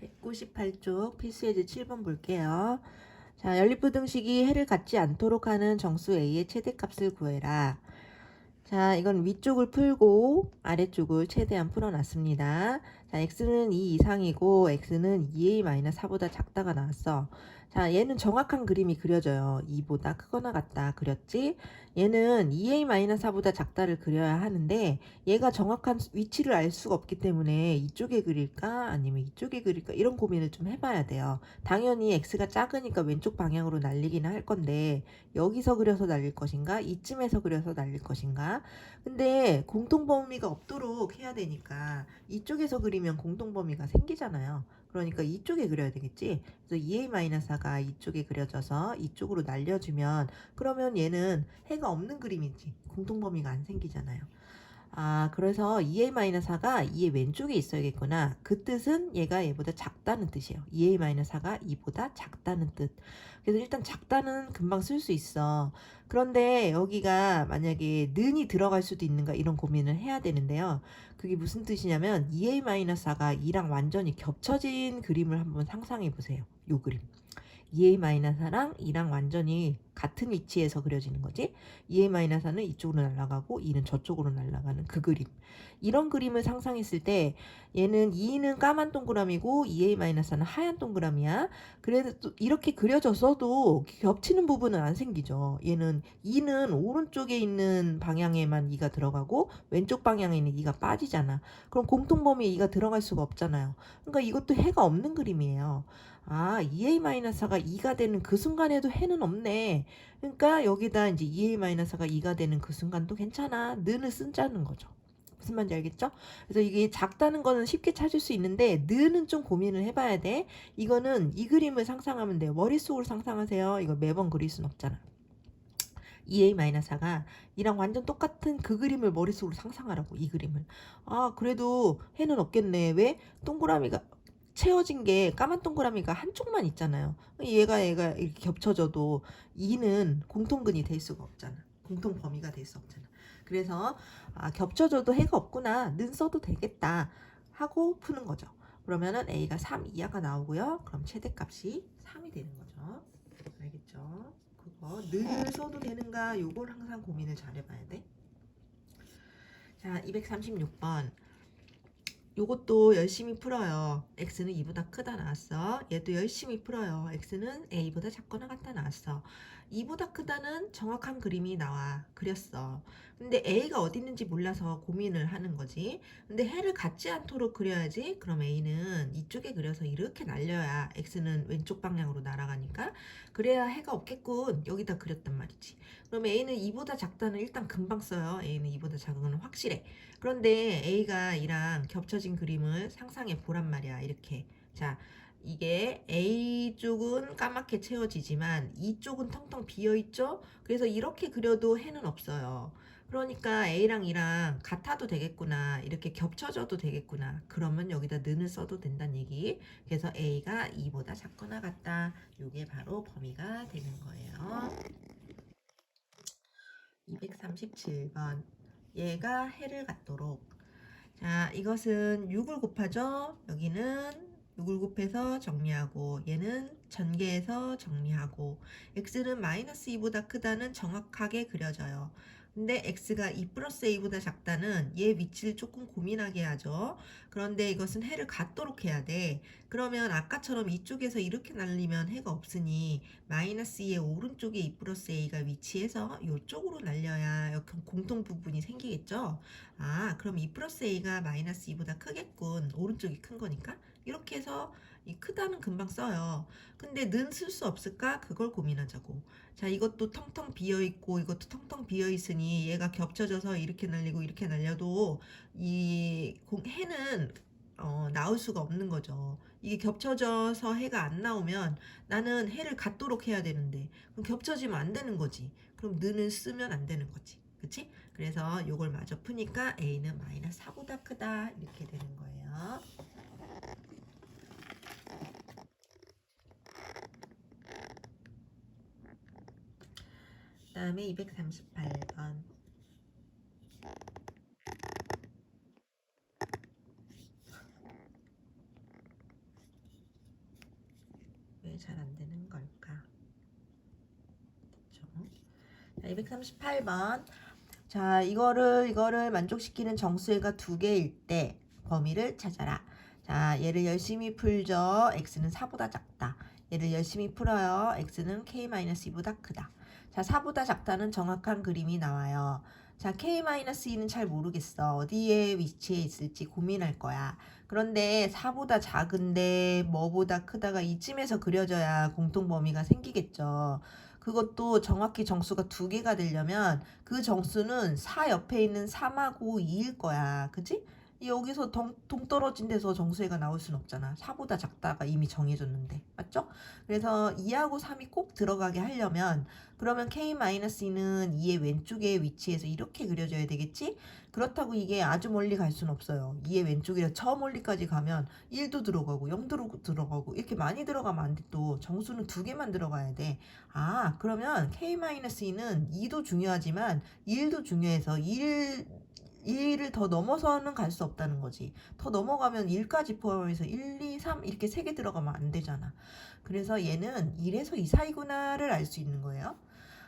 198쪽 필수예제 7번 볼게요. 자, 연립부등식이 해를 갖지 않도록 하는 정수 A의 최대값을 구해라. 자, 이건 위쪽을 풀고 아래쪽을 최대한 풀어놨습니다. 자, x는 2 이상이고 x는 2a-4보다 작다가 나왔어. 자, 얘는 정확한 그림이 그려져요. 2보다 크거나 같다 그렸지? 얘는 2a-4보다 작다를 그려야 하는데 얘가 정확한 위치를 알 수가 없기 때문에 이쪽에 그릴까 아니면 이쪽에 그릴까 이런 고민을 좀 해봐야 돼요. 당연히 x가 작으니까 왼쪽 방향으로 날리기는 할 건데 여기서 그려서 날릴 것인가 이쯤에서 그려서 날릴 것인가. 근데 공통범위가 없도록 해야 되니까 이쪽에서 그리면 공통범위가 생기잖아요. 그러니까 이쪽에 그려야 되겠지. 그래서 2a-4가 이쪽에 그려져서 이쪽으로 날려주면 그러면 얘는 해가 없는 그림이지. 공통범위가 안 생기잖아요. 아, 그래서 2a-4가 2의 왼쪽에 있어야겠구나. 그 뜻은 얘가 얘보다 작다는 뜻이에요. 2a-4가 2보다 작다는 뜻. 그래서 일단 작다는 금방 쓸 수 있어. 그런데 여기가 만약에 는이 들어갈 수도 있는가 이런 고민을 해야 되는데요. 그게 무슨 뜻이냐면 2a-4가 2랑 완전히 겹쳐진 그림을 한번 상상해 보세요. 요 그림. 2a-4랑 2랑 완전히 같은 위치에서 그려지는 거지. 2a-4는 이쪽으로 날아가고 2는 저쪽으로 날아가는 그 그림. 이런 그림을 상상했을 때 얘는 2는 까만 동그라미고 2a-4는 하얀 동그라미야. 그래도 또 이렇게 그려졌어도 겹치는 부분은 안 생기죠. 얘는 2는 오른쪽에 있는 방향에만 2가 들어가고 왼쪽 방향에 있는 2가 빠지잖아. 그럼 공통범위에 2가 들어갈 수가 없잖아요. 그러니까 이것도 해가 없는 그림이에요. 아, 2a-4가 2가 되는 그 순간에도 해는 없네. 그러니까 여기다 이제 2a-4가 2가 되는 그 순간도 괜찮아. 는을 쓴다는 거죠. 무슨 말인지 알겠죠? 그래서 이게 작다는 거는 쉽게 찾을 수 있는데 는은 좀 고민을 해봐야 돼. 이거는 이 그림을 상상하면 돼요. 머릿속으로 상상하세요. 이거 매번 그릴 순 없잖아. 2a-4가 이랑 완전 똑같은 그 그림을 머릿속으로 상상하라고. 이 그림을. 아, 그래도 해는 없겠네. 왜? 동그라미가 채워진 게 까만 동그라미가 한쪽만 있잖아요. 얘가 이렇게 겹쳐져도 2는 공통근이 될 수가 없잖아. 공통 범위가 될 수 없잖아. 그래서 아, 겹쳐져도 해가 없구나. 는 써도 되겠다 하고 푸는 거죠. 그러면은 a가 3 이하가 나오고요. 그럼 최대값이 3이 되는 거죠. 알겠죠? 그거 는을 써도 되는가 요걸 항상 고민을 잘 해봐야 돼. 자, 236번. 요것도 열심히 풀어요. x는 2보다 크다 나왔어. 얘도 열심히 풀어요. x는 a보다 작거나 같다 나왔어. 2보다 크다는 정확한 그림이 나와. 그렸어. 근데 a가 어디 있는지 몰라서 고민을 하는 거지. 근데 해를 갖지 않도록 그려야지. 그럼 a는 이쪽에 그려서 이렇게 날려야 x는 왼쪽 방향으로 날아가니까 그래야 해가 없겠군. 여기다 그렸단 말이지. 그럼 a는 2보다 작다는 일단 금방 써요. a는 2보다 작은 건 확실해. 그런데 A가 이랑 겹쳐진 그림을 상상해 보란 말이야. 이렇게. 자, 이게 A 쪽은 까맣게 채워지지만 이 쪽은 텅텅 비어 있죠? 그래서 이렇게 그려도 해는 없어요. 그러니까 A랑 E랑 같아도 되겠구나. 이렇게 겹쳐져도 되겠구나. 그러면 여기다 는을 써도 된다는 얘기. 그래서 A가 2보다 작거나 같다. 이게 바로 범위가 되는 거예요. 237번. 얘가 해를 갖도록. 자, 이것은 6을 곱하죠. 여기는 6을 곱해서 정리하고 얘는 전개해서 정리하고 x는 마이너스 2보다 크다는 정확하게 그려져요. 근데 x가 2 플러스 a보다 작다는 얘 위치를 조금 고민하게 하죠. 그런데 이것은 해를 갖도록 해야 돼. 그러면 아까처럼 이쪽에서 이렇게 날리면 해가 없으니 마이너스 2의 오른쪽에 2 플러스 a가 위치해서 이쪽으로 날려야 이렇게 공통 부분이 생기겠죠. 아, 그럼 2 플러스 a가 마이너스 2보다 크겠군. 오른쪽이 큰 거니까. 이렇게 해서 이 크다는 금방 써요. 근데 는 쓸 수 없을까? 그걸 고민하자고. 자, 이것도 텅텅 비어있고 이것도 텅텅 비어있으니 얘가 겹쳐져서 이렇게 날리고 이렇게 날려도 이 해는 나올 수가 없는 거죠. 이게 겹쳐져서 해가 안 나오면 나는 해를 갖도록 해야 되는데 그럼 겹쳐지면 안 되는 거지. 그럼 는을 쓰면 안 되는 거지. 그치? 그래서 이걸 마저 푸니까 a는 마이너스 4보다 크다 이렇게 되는 거예요. 그 다음에 238번. 왜 잘 안 되는 걸까? 그쵸? 자, 238번. 자, 이거를 만족시키는 정수회가 두 개일 때 범위를 찾아라. 자, 얘를 열심히 풀죠. x는 4보다 작다. 얘를 열심히 풀어요. x는 k-2보다 크다. 자, 4보다 작다는 정확한 그림이 나와요. 자, k-2는 잘 모르겠어. 어디에 위치해 있을지 고민할 거야. 그런데 4보다 작은데 뭐보다 크다가 이쯤에서 그려져야 공통 범위가 생기겠죠. 그것도 정확히 정수가 두 개가 되려면 그 정수는 4 옆에 있는 3하고 2일 거야. 그치? 여기서 동떨어진 데서 정수회가 나올 순 없잖아. 4보다 작다가 이미 정해졌는데. 맞죠? 그래서 2하고 3이 꼭 들어가게 하려면 그러면 k-2는 2의 왼쪽에 위치해서 이렇게 그려져야 되겠지? 그렇다고 이게 아주 멀리 갈 순 없어요. 2의 왼쪽이라 저 멀리까지 가면 1도 들어가고 0도 들어가고 이렇게 많이 들어가면 안 돼. 또 정수는 두 개만 들어가야 돼. 아, 그러면 k-2는 2도 중요하지만 1도 중요해서 1을 더 넘어서는 갈 수 없다는 거지. 더 넘어가면 1까지 포함해서 1, 2, 3 이렇게 3개 들어가면 안 되잖아. 그래서 얘는 1에서 2 사이구나를 알 수 있는 거예요.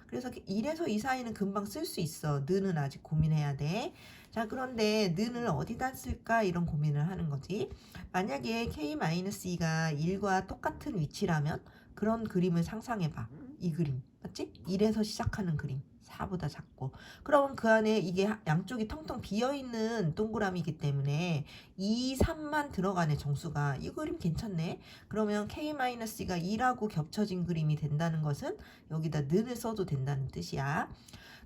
그래서 1에서 2 사이는 금방 쓸 수 있어. 느는 아직 고민해야 돼. 자, 그런데 느를 어디다 쓸까 이런 고민을 하는 거지. 만약에 k-2가 1과 똑같은 위치라면 그런 그림을 상상해봐. 이 그림 맞지? 1에서 시작하는 그림 4보다 작고 그럼 그 안에 이게 양쪽이 텅텅 비어있는 동그라미이기 때문에 2, 3만 들어가네 정수가. 이 그림 괜찮네. 그러면 k-가 2라고 겹쳐진 그림이 된다는 것은 여기다 는을 써도 된다는 뜻이야.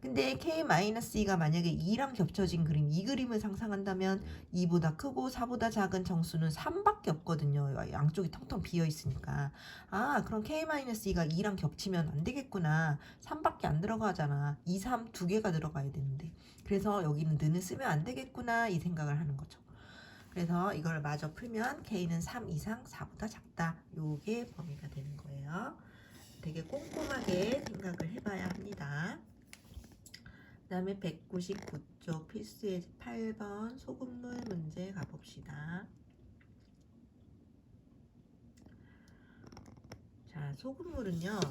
근데 k-2가 만약에 2랑 겹쳐진 그림, 이 그림을 상상한다면 2보다 크고 4보다 작은 정수는 3밖에 없거든요. 양쪽이 텅텅 비어 있으니까. 아, 그럼 k-2가 2랑 겹치면 안 되겠구나. 3밖에 안 들어가잖아. 2, 3 두 개가 들어가야 되는데. 그래서 여기는 는을 쓰면 안 되겠구나 이 생각을 하는 거죠. 그래서 이걸 마저 풀면 k는 3 이상 4보다 작다. 요게 범위가 되는 거예요. 되게 꼼꼼하게 생각을 해봐야 합니다. 그 다음에 199쪽 필수예제 8번 소금물 문제 가봅시다. 자, 소금물은요.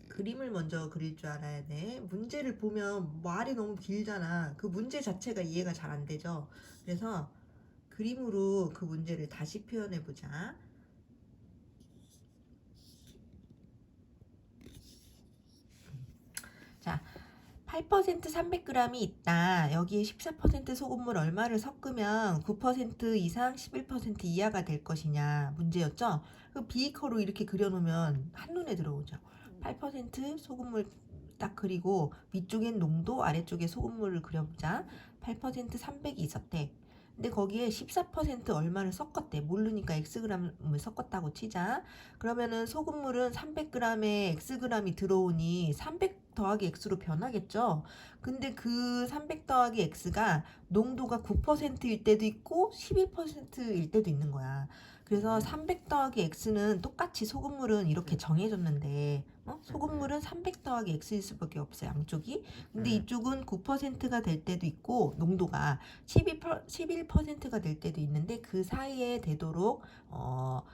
그림을 먼저 그릴 줄 알아야 돼. 문제를 보면 말이 너무 길잖아. 그 문제 자체가 이해가 잘 안 되죠. 그래서 그림으로 그 문제를 다시 표현해 보자. 자, 8% 300g이 있다. 여기에 14% 소금물 얼마를 섞으면 9% 이상 11% 이하가 될 것이냐 문제였죠. 그 비이커로 이렇게 그려놓으면 한눈에 들어오죠. 8% 소금물 딱 그리고 위쪽엔 농도 아래쪽에 소금물을 그려보자. 8% 300이 있었대. 근데 거기에 14% 얼마를 섞었대. 모르니까 xg을 섞었다고 치자. 그러면은 소금물은 300g에 xg이 들어오니 300 더하기 x로 변하겠죠. 근데 그 300 더하기 x가 농도가 9%일 때도 있고 11%일 때도 있는 거야. 그래서 300 더하기 x는 똑같이 소금물은 이렇게 정해졌는데 소금물은 300 더하기 x일 수밖에 없어 양쪽이. 근데 이쪽은 9%가 될 때도 있고 농도가 11%가 될 때도 있는데 그 사이에 되도록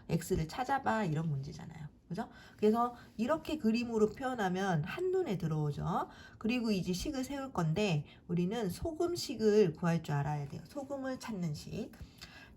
x를 찾아봐 이런 문제잖아요. 그죠? 그래서 이렇게 그림으로 표현하면 한눈에 들어오죠. 그리고 이제 식을 세울 건데 우리는 소금식을 구할 줄 알아야 돼요. 소금을 찾는 식.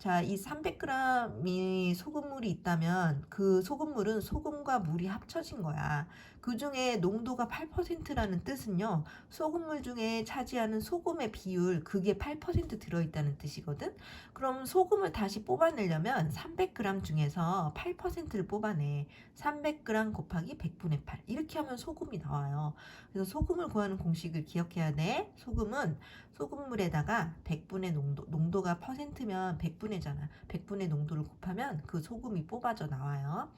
자, 이 300g이 소금물이 있다면 그 소금물은 소금과 물이 합쳐진 거야. 그 중에 농도가 8%라는 뜻은요. 소금물 중에 차지하는 소금의 비율, 그게 8% 들어있다는 뜻이거든. 그럼 소금을 다시 뽑아내려면 300g 중에서 8%를 뽑아내. 300g 곱하기 100분의 8. 이렇게 하면 소금이 나와요. 그래서 소금을 구하는 공식을 기억해야 돼. 소금은 소금물에다가 100분의 농도가 퍼센트면 100분의잖아. 100분의 농도를 곱하면 그 소금이 뽑아져 나와요.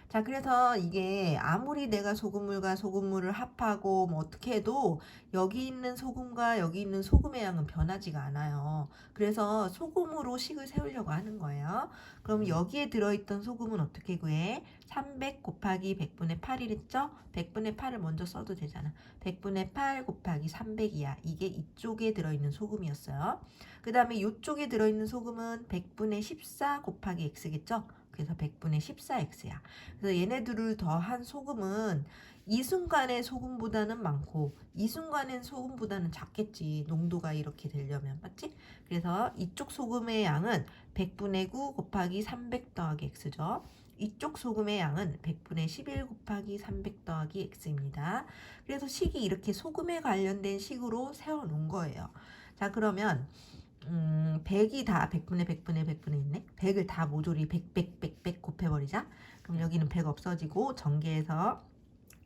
자, 그래서 이게 아무리 내가 소금물과 소금물을 합하고 뭐 어떻게 해도 여기 있는 소금과 여기 있는 소금의 양은 변하지가 않아요. 그래서 소금으로 식을 세우려고 하는 거예요. 그럼 여기에 들어있던 소금은 어떻게 구해? 300 곱하기 100분의 8이랬죠? 100분의 8을 먼저 써도 되잖아. 100분의 8 곱하기 300이야. 이게 이쪽에 들어있는 소금이었어요. 그 다음에 이쪽에 들어있는 소금은 100분의 14 곱하기 x겠죠? 그래서 100분의 14x야. 그래서 얘네들을 더한 소금은 이 순간의 소금보다는 많고 이 순간의 소금보다는 작겠지. 농도가 이렇게 되려면. 맞지? 그래서 이쪽 소금의 양은 100분의 9 곱하기 300 더하기 x죠. 이쪽 소금의 양은 100분의 11 곱하기 300 더하기 x입니다. 그래서 식이 이렇게 소금에 관련된 식으로 세워놓은 거예요. 자, 그러면 100이 다 100분의 100분의 100분의 있네. 100을 다 모조리 100 곱해버리자. 그럼 여기는 100 없어지고 전개해서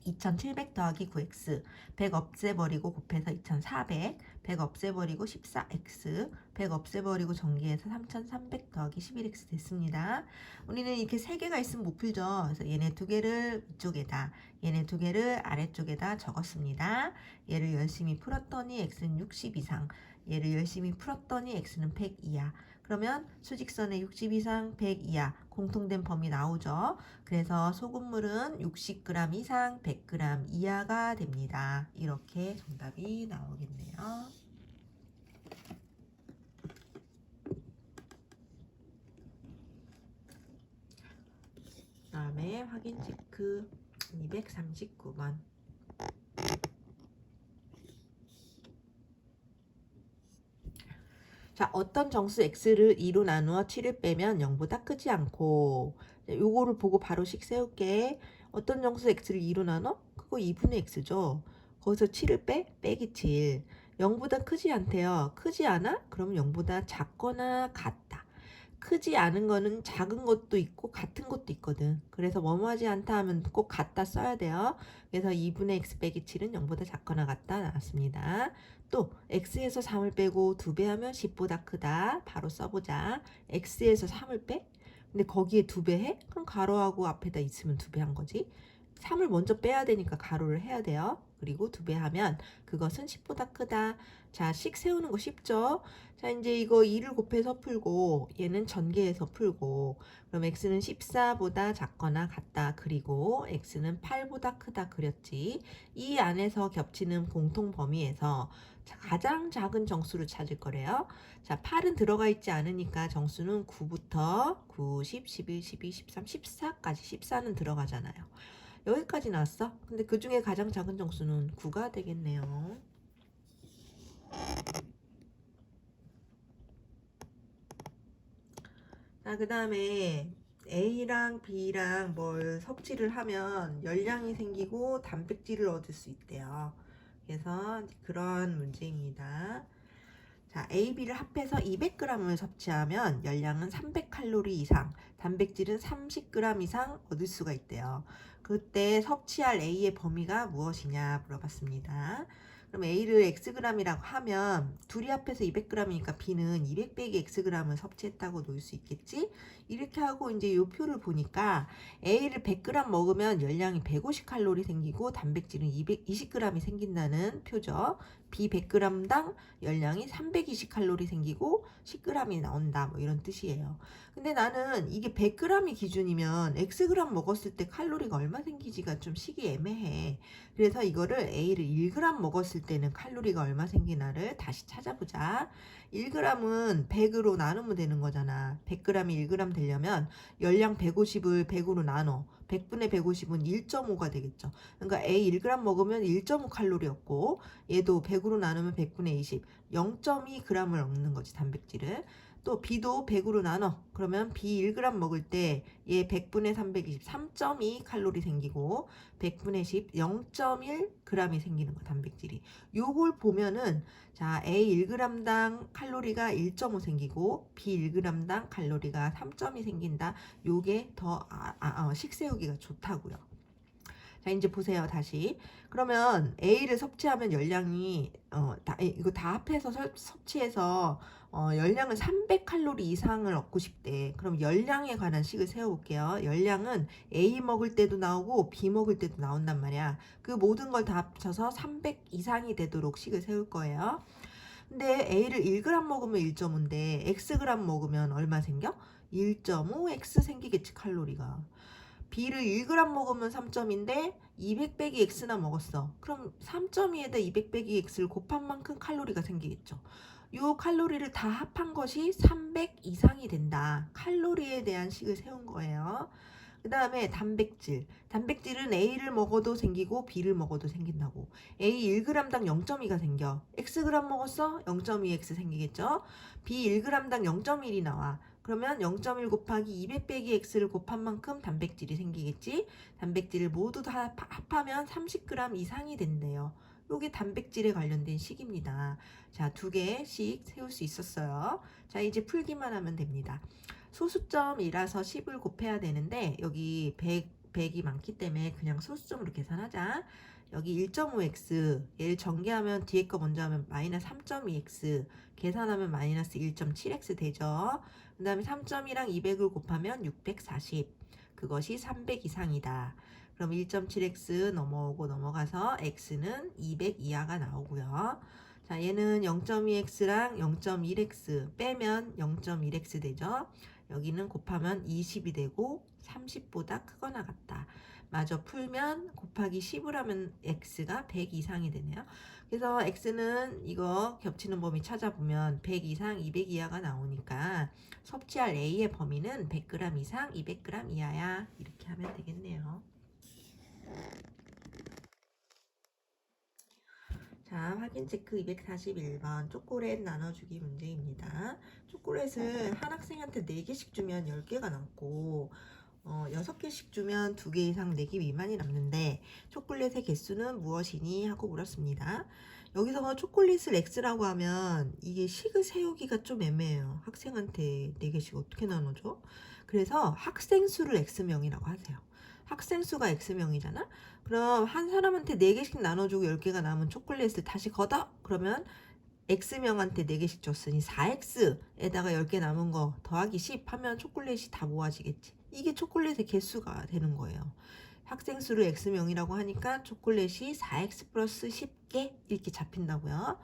2700 더하기 9x 100 없애버리고 곱해서 2400 100 없애버리고 14x 100 없애버리고 전개해서 3300 더하기 11x 됐습니다. 우리는 이렇게 세 개가 있으면 못 풀죠. 그래서 얘네 두 개를 위쪽에다 얘네 두 개를 아래쪽에다 적었습니다. 얘를 열심히 풀었더니 x는 60 이상 얘를 열심히 풀었더니 x는 100 이하. 그러면 수직선에 60 이상 100 이하 공통된 범위 나오죠. 그래서 소금물은 60g 이상 100g 이하가 됩니다. 이렇게 정답이 나오겠네요. 그 다음에 확인 체크 239번. 자, 어떤 정수 x를 2로 나누어 7을 빼면 0보다 크지 않고, 요거를 보고 바로 식 세울게. 어떤 정수 x를 2로 나눠? 그거 2분의 x죠. 거기서 7을 빼기 7. 0보다 크지 않대요. 크지 않아? 그럼 0보다 작거나 같다. 크지 않은 거는 작은 것도 있고 같은 것도 있거든. 그래서 뭐뭐하지 않다 하면 꼭 같다 써야 돼요. 그래서 2분의 x 빼기 7은 0보다 작거나 같다 나왔습니다. 또 x에서 3을 빼고 2배 하면 10보다 크다. 바로 써보자. x에서 3을 빼? 근데 거기에 2배 해? 그럼 가로하고 앞에다 있으면 2배 한 거지. 3을 먼저 빼야 되니까 가로를 해야 돼요. 그리고 2배 하면 그것은 10보다 크다. 자, 식 세우는 거 쉽죠? 자, 이제 이거 2를 곱해서 풀고 얘는 전개해서 풀고 그럼 x는 14보다 작거나 같다. 그리고 x는 8보다 크다 그렸지. 이 안에서 겹치는 공통 범위에서 가장 작은 정수를 찾을 거래요. 자, 8은 들어가 있지 않으니까 정수는 9부터 9, 10, 11, 12, 13, 14까지 14는 들어가잖아요. 여기까지 나왔어. 근데 그 중에 가장 작은 정수는 9가 되겠네요. 자, 그 다음에 A랑 B랑 뭘 섭취를 하면 열량이 생기고 단백질을 얻을 수 있대요. 그래서 그런 문제입니다. 자, A, B를 합해서 200g을 섭취하면 열량은 300칼로리 이상, 단백질은 30g 이상 얻을 수가 있대요. 그때 섭취할 A의 범위가 무엇이냐 물어봤습니다. 그럼 A를 xg이라고 하면 둘이 합해서 200g이니까 B는 200 빼기 xg을 섭취했다고 놓을 수 있겠지? 이렇게 하고 이제 이 표를 보니까 A를 100g 먹으면 열량이 150칼로리 생기고 단백질은 220g이 생긴다는 표죠. B 100g당 열량이 320칼로리 생기고 10g이 나온다. 뭐 이런 뜻이에요. 근데 나는 이게 100g이 기준이면 xg 먹었을 때 칼로리가 얼마 생기지가 좀 식이 애매해. 그래서 이거를 A를 1g 먹었을 때는 칼로리가 얼마 생기나를 다시 찾아보자. 1g은 100으로 나누면 되는 거잖아. 100g이 1g 되려면 열량 150을 100으로 나눠. 100분의 150은 1.5가 되겠죠. 그러니까 A 1g 먹으면 1.5 칼로리였고 얘도 100으로 나누면 100분의 20, 0.2g을 얻는 거지 단백질을. 또 B도 100으로 나눠. 그러면 B 1g 먹을 때 얘 100분의 320, 3.2 칼로리 생기고 100분의 10, 0.1g이 생기는 거 단백질이. 요걸 보면은 자, A 1g당 칼로리가 1.5 생기고 B 1g당 칼로리가 3.2 생긴다. 요게 더 식 세우기가 좋다고요. 자, 이제 보세요. 다시. 그러면 A를 섭취하면 열량이 이거 다 합해서 섭취해서 열량을 300칼로리 이상을 얻고 싶대. 그럼 열량에 관한 식을 세워볼게요. 열량은 A 먹을 때도 나오고 B 먹을 때도 나온단 말이야. 그 모든 걸 다 합쳐서 300 이상이 되도록 식을 세울 거예요. 근데 A를 1g 먹으면 1.5인데 xg 먹으면 얼마 생겨? 1.5x 생기겠지 칼로리가. B를 1g 먹으면 3점인데 200 빼기 x나 먹었어. 그럼 3.2에다 200 빼기 x를 곱한 만큼 칼로리가 생기겠죠. 요 칼로리를 다 합한 것이 300 이상이 된다. 칼로리에 대한 식을 세운 거예요. 그 다음에 단백질. 단백질은 A를 먹어도 생기고 B를 먹어도 생긴다고. A 1g당 0.2가 생겨. Xg 먹었어? 0.2X 생기겠죠? B 1g당 0.1이 나와. 그러면 0.1 곱하기 200 빼기 X를 곱한 만큼 단백질이 생기겠지? 단백질을 모두 다 합하면 30g 이상이 된대요. 요게 단백질에 관련된 식입니다. 자, 2개씩 세울 수 있었어요. 자, 이제 풀기만 하면 됩니다. 소수점이라서 10을 곱해야 되는데 여기 100이 많기 때문에 그냥 소수점으로 계산하자. 여기 1.5x 얘를 전개하면 뒤에 거 먼저 하면 마이너스 3.2x 계산하면 마이너스 1.7x 되죠. 그 다음에 3.2랑 200을 곱하면 640 그것이 300 이상이다. 그럼 1.7x 넘어오고 넘어가서 x는 200 이하가 나오고요. 자, 얘는 0.2x랑 0.1x 빼면 0.1x 되죠. 여기는 곱하면 20이 되고 30보다 크거나 같다. 마저 풀면 곱하기 10을 하면 x가 100 이상이 되네요. 그래서 x는 이거 겹치는 범위 찾아보면 100 이상, 200 이하가 나오니까 섭취할 A의 범위는 100g 이상, 200g 이하야. 이렇게 하면 되겠네요. 자, 확인 체크 241번 초콜릿 나눠주기 문제입니다. 초콜릿을 한 학생한테 4개씩 주면 10개가 남고 6개씩 주면 2개 이상 4개 미만이 남는데 초콜릿의 개수는 무엇이니? 하고 물었습니다. 여기서 초콜릿을 X라고 하면 이게 식을 세우기가 좀 애매해요. 학생한테 4개씩 어떻게 나눠줘? 그래서 학생 수를 X명이라고 하세요. 학생 수가 X명이잖아? 그럼 한 사람한테 4개씩 나눠주고 10개가 남은 초콜릿을 다시 걷어? 그러면 X명한테 4개씩 줬으니 4X에다가 10개 남은 거 더하기 10 하면 초콜릿이 다 모아지겠지. 이게 초콜릿의 개수가 되는 거예요. 학생 수를 X명이라고 하니까 초콜릿이 4X 플러스 10개 이렇게 잡힌다고요.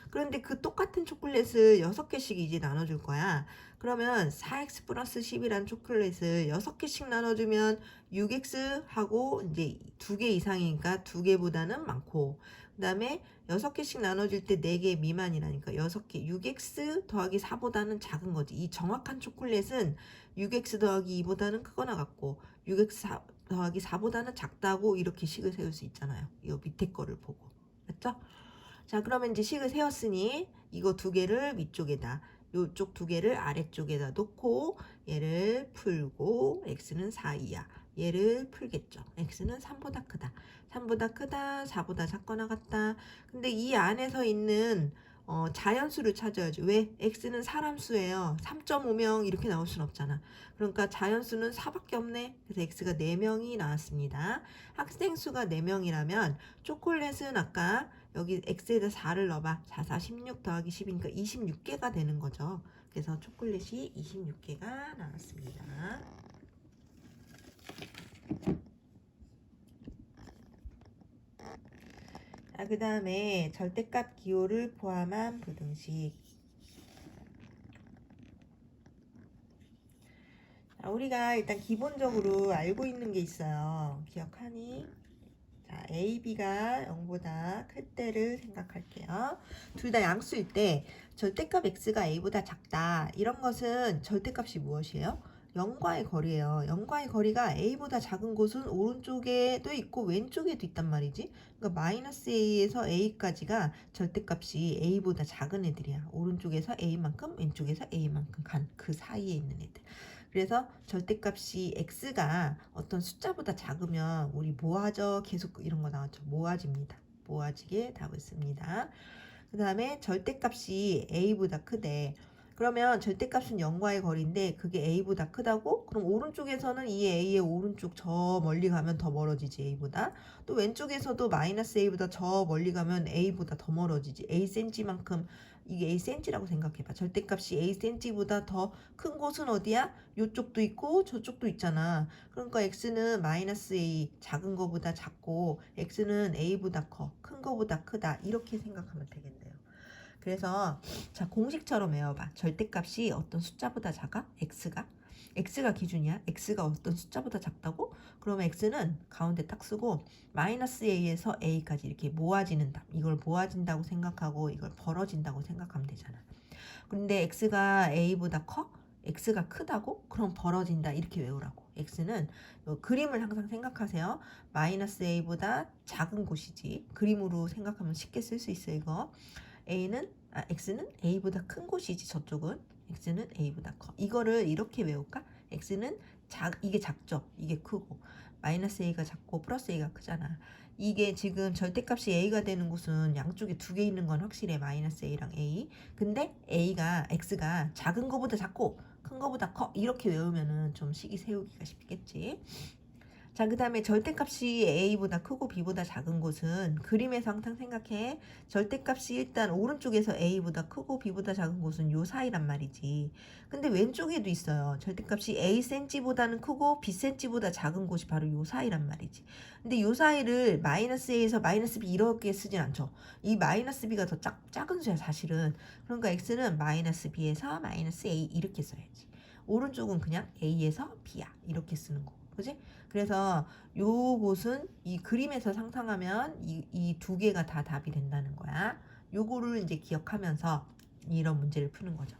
그런데 그 똑같은 초콜릿을 6개씩 이제 나눠줄 거야. 그러면 4X 플러스 10이란 초콜릿을 6개씩 나눠주면 6X 하고 이제 2개 이상이니까 2개보다는 많고 그 다음에 6개씩 나눠질 때 4개 미만이라니까 6개 6x 더하기 4보다는 작은 거지. 이 정확한 초콜릿은 6x 더하기 2보다는 크거나 같고 6x 더하기 4보다는 작다고 이렇게 식을 세울 수 있잖아요. 이 밑에 거를 보고. 맞죠? 자, 그러면 이제 식을 세웠으니 이거 2개를 위쪽에다 요쪽 2개를 아래쪽에다 놓고 얘를 풀고 x는 4 이하 얘를 풀겠죠. x는 3보다 크다. 3보다 크다, 4보다 작거나 같다. 근데 이 안에서 있는 자연수를 찾아야죠. 왜? x는 사람 수예요. 3.5명 이렇게 나올 순 없잖아. 그러니까 자연수는 4밖에 없네. 그래서 x가 4명이 나왔습니다. 학생 수가 4명이라면 초콜릿은 아까 여기 x에다 4를 넣어봐. 4, 4, 16 더하기 10이니까 26개가 되는 거죠. 그래서 초콜릿이 26개가 나왔습니다. 자, 그 다음에 절대값 기호를 포함한 부등식. 자, 우리가 일단 기본적으로 알고 있는 게 있어요. 기억하니? 자, A, B가 0보다 클 때를 생각할게요. 둘 다 양수일 때 절대값 X가 A보다 작다. 이런 것은 절대값이 무엇이에요? 0과의 거리예요. 0과의 거리가 A보다 작은 곳은 오른쪽에도 있고 왼쪽에도 있단 말이지. 그러니까 마이너스 A에서 A까지가 절대값이 A보다 작은 애들이야. 오른쪽에서 A만큼 왼쪽에서 A만큼 간 그 사이에 있는 애들. 그래서 절대값이 x가 어떤 숫자보다 작으면 우리 모아져 계속 이런 거 나왔죠. 모아집니다. 모아지게 답을 씁니다. 그 다음에 절대값이 a보다 크대. 그러면 절대값은 0과의 거리인데 그게 a보다 크다고? 그럼 오른쪽에서는 이 a의 오른쪽 저 멀리 가면 더 멀어지지 a보다. 또 왼쪽에서도 마이너스 a보다 저 멀리 가면 a보다 더 멀어지지. a cm만큼 이게 a cm라고 생각해봐. 절대값이 a cm보다 더 큰 곳은 어디야? 요쪽도 있고 저쪽도 있잖아. 그러니까 x는 마이너스 a 작은 거보다 작고 x는 a보다 커. 큰 거보다 크다. 이렇게 생각하면 되겠네요. 그래서 자 공식처럼 외워봐. 절대값이 어떤 숫자보다 작아? x가 기준이야. x가 어떤 숫자보다 작다고? 그러면 x는 가운데 딱 쓰고 마이너스 a에서 a까지 이렇게 모아지는 답. 이걸 모아진다고 생각하고 이걸 벌어진다고 생각하면 되잖아. 근데 x가 a보다 커? x가 크다고? 그럼 벌어진다 이렇게 외우라고. x는 그림을 항상 생각하세요. 마이너스 a보다 작은 곳이지. 그림으로 생각하면 쉽게 쓸 수 있어요. 이거 x는 a보다 큰 곳이지. 저쪽은 x는 a보다 커. 이거를 이렇게 외울까? x는 이게 작죠. 이게 크고 마이너스 a가 작고 플러스 a가 크잖아. 이게 지금 절대값이 a가 되는 곳은 양쪽에 두 개 있는 건 확실해. 마이너스 a랑 a. 근데 x가 작은 거보다 작고 큰 거보다 커. 이렇게 외우면은 좀 식이 세우기가 쉽겠지. 자, 그 다음에 절대값이 a보다 크고 b보다 작은 곳은 그림에서 항상 생각해. 절대값이 일단 오른쪽에서 a보다 크고 b보다 작은 곳은 요 사이란 말이지. 근데 왼쪽에도 있어요. 절대값이 a cm보다는 크고 bcm보다 작은 곳이 바로 요 사이란 말이지. 근데 요 사이를 마이너스 a에서 마이너스 b 이렇게 쓰진 않죠. 이 마이너스 b가 더 작은 수야 사실은. 그러니까 x는 마이너스 b에서 마이너스 a 이렇게 써야지. 오른쪽은 그냥 a에서 b야 이렇게 쓰는 거. 그지? 그래서 요곳은 이 그림에서 상상하면 이 두 개가 다 답이 된다는 거야. 요거를 이제 기억하면서 이런 문제를 푸는 거죠.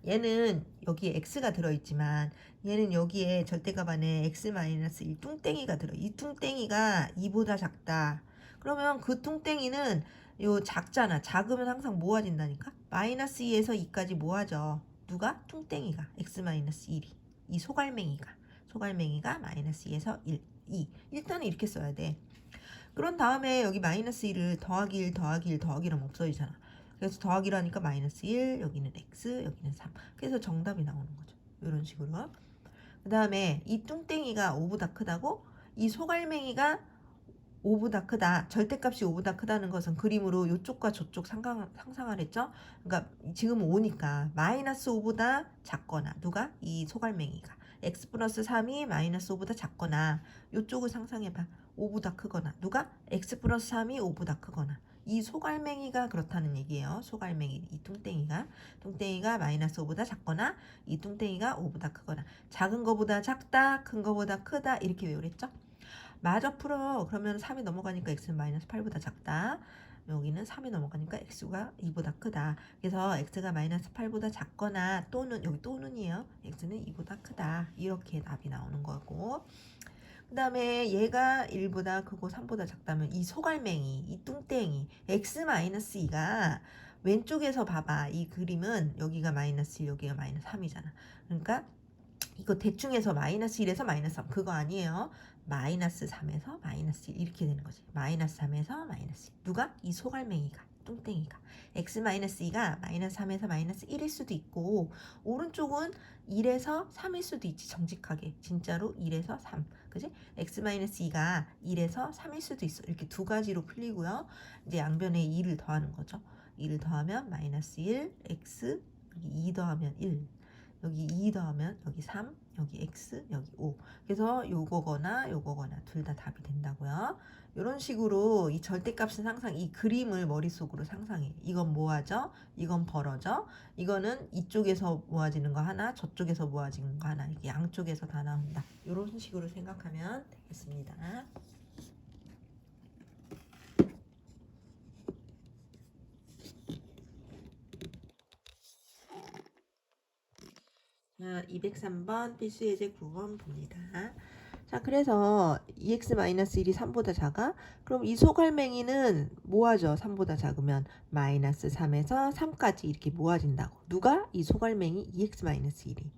얘는 여기에 x가 들어있지만 얘는 여기에 절대값 안에 x-1 뚱땡이가 들어. 이 뚱땡이가 2보다 작다. 그러면 그 뚱땡이는 요 작잖아. 작으면 항상 모아진다니까. 마이너스 2에서 2까지 모아져. 누가? 뚱땡이가 x-1이. 이 소갈맹이가 마이너스 2에서 1, 2. 일단은 이렇게 써야 돼. 그런 다음에 여기 마이너스 1을 더하기 1 더하기 1 더하기 이러면 없어지잖아. 그래서 더하기로 하니까 마이너스 1, 여기는 x, 여기는 3. 그래서 정답이 나오는 거죠. 이런 식으로. 그 다음에 이 뚱땡이가 5보다 크다고? 이 소갈맹이가 5보다 크다. 절대값이 5보다 크다는 것은 그림으로 이쪽과 저쪽 상상하랬죠? 그러니까 지금 5니까 마이너스 5보다 작거나 누가? 이 소갈맹이가 x 플러스 3이 마이너스 5보다 작거나 이쪽을 상상해봐. 5보다 크거나 누가? x 플러스 3이 5보다 크거나 이 소갈맹이가 그렇다는 얘기예요. 소갈맹이 이 뚱땡이가 마이너스 5보다 작거나 이 뚱땡이가 5보다 크거나 작은 거보다 작다 큰 거보다 크다 이렇게 외우랬죠? 마저 풀어. 그러면 3이 넘어가니까 x는 마이너스 8보다 작다. 여기는 3이 넘어가니까 x가 2보다 크다. 그래서 x가 마이너스 8보다 작거나 또는 여기 또는이에요. x는 2보다 크다. 이렇게 답이 나오는 거고. 그 다음에 얘가 1보다 크고 3보다 작다면 이 소갈맹이, 이 뚱땡이 x-2가 왼쪽에서 봐봐. 이 그림은 여기가 마이너스 1, 여기가 마이너스 3이잖아. 그러니까 이거 대충해서 마이너스 1에서 마이너스 3 그거 아니에요. 마이너스 3에서 마이너스 1 이렇게 되는 거지. 마이너스 3에서 마이너스 1. 누가? 이 소갈맹이가 뚱땡이가 x-2가 마이너스 3에서 마이너스 1일 수도 있고 오른쪽은 1에서 3일 수도 있지. 정직하게 진짜로 1에서 3 그지? x-2가 1에서 3일 수도 있어. 이렇게 두 가지로 풀리고요. 이제 양변에 2를 더하는 거죠. 2를 더하면 마이너스 1 x 여기 2 더하면 1 여기 2 더하면 여기 3, 여기 x, 여기 5. 그래서 요거거나 둘 다 답이 된다고요. 이런 식으로 이 절대값은 항상 이 그림을 머릿속으로 상상해. 이건 모아져, 이건 벌어져. 이거는 이쪽에서 모아지는 거 하나, 저쪽에서 모아지는 거 하나. 이렇게 양쪽에서 다 나온다. 이런 식으로 생각하면 되겠습니다. 자, 203번 필수 예제 9번 봅니다. 자, 그래서 2x-1이 3보다 작아? 그럼 이 소갈맹이는 모아져. 3보다 작으면 마이너스 3에서 3까지 이렇게 모아진다고. 누가? 이 소갈맹이 2x-1이.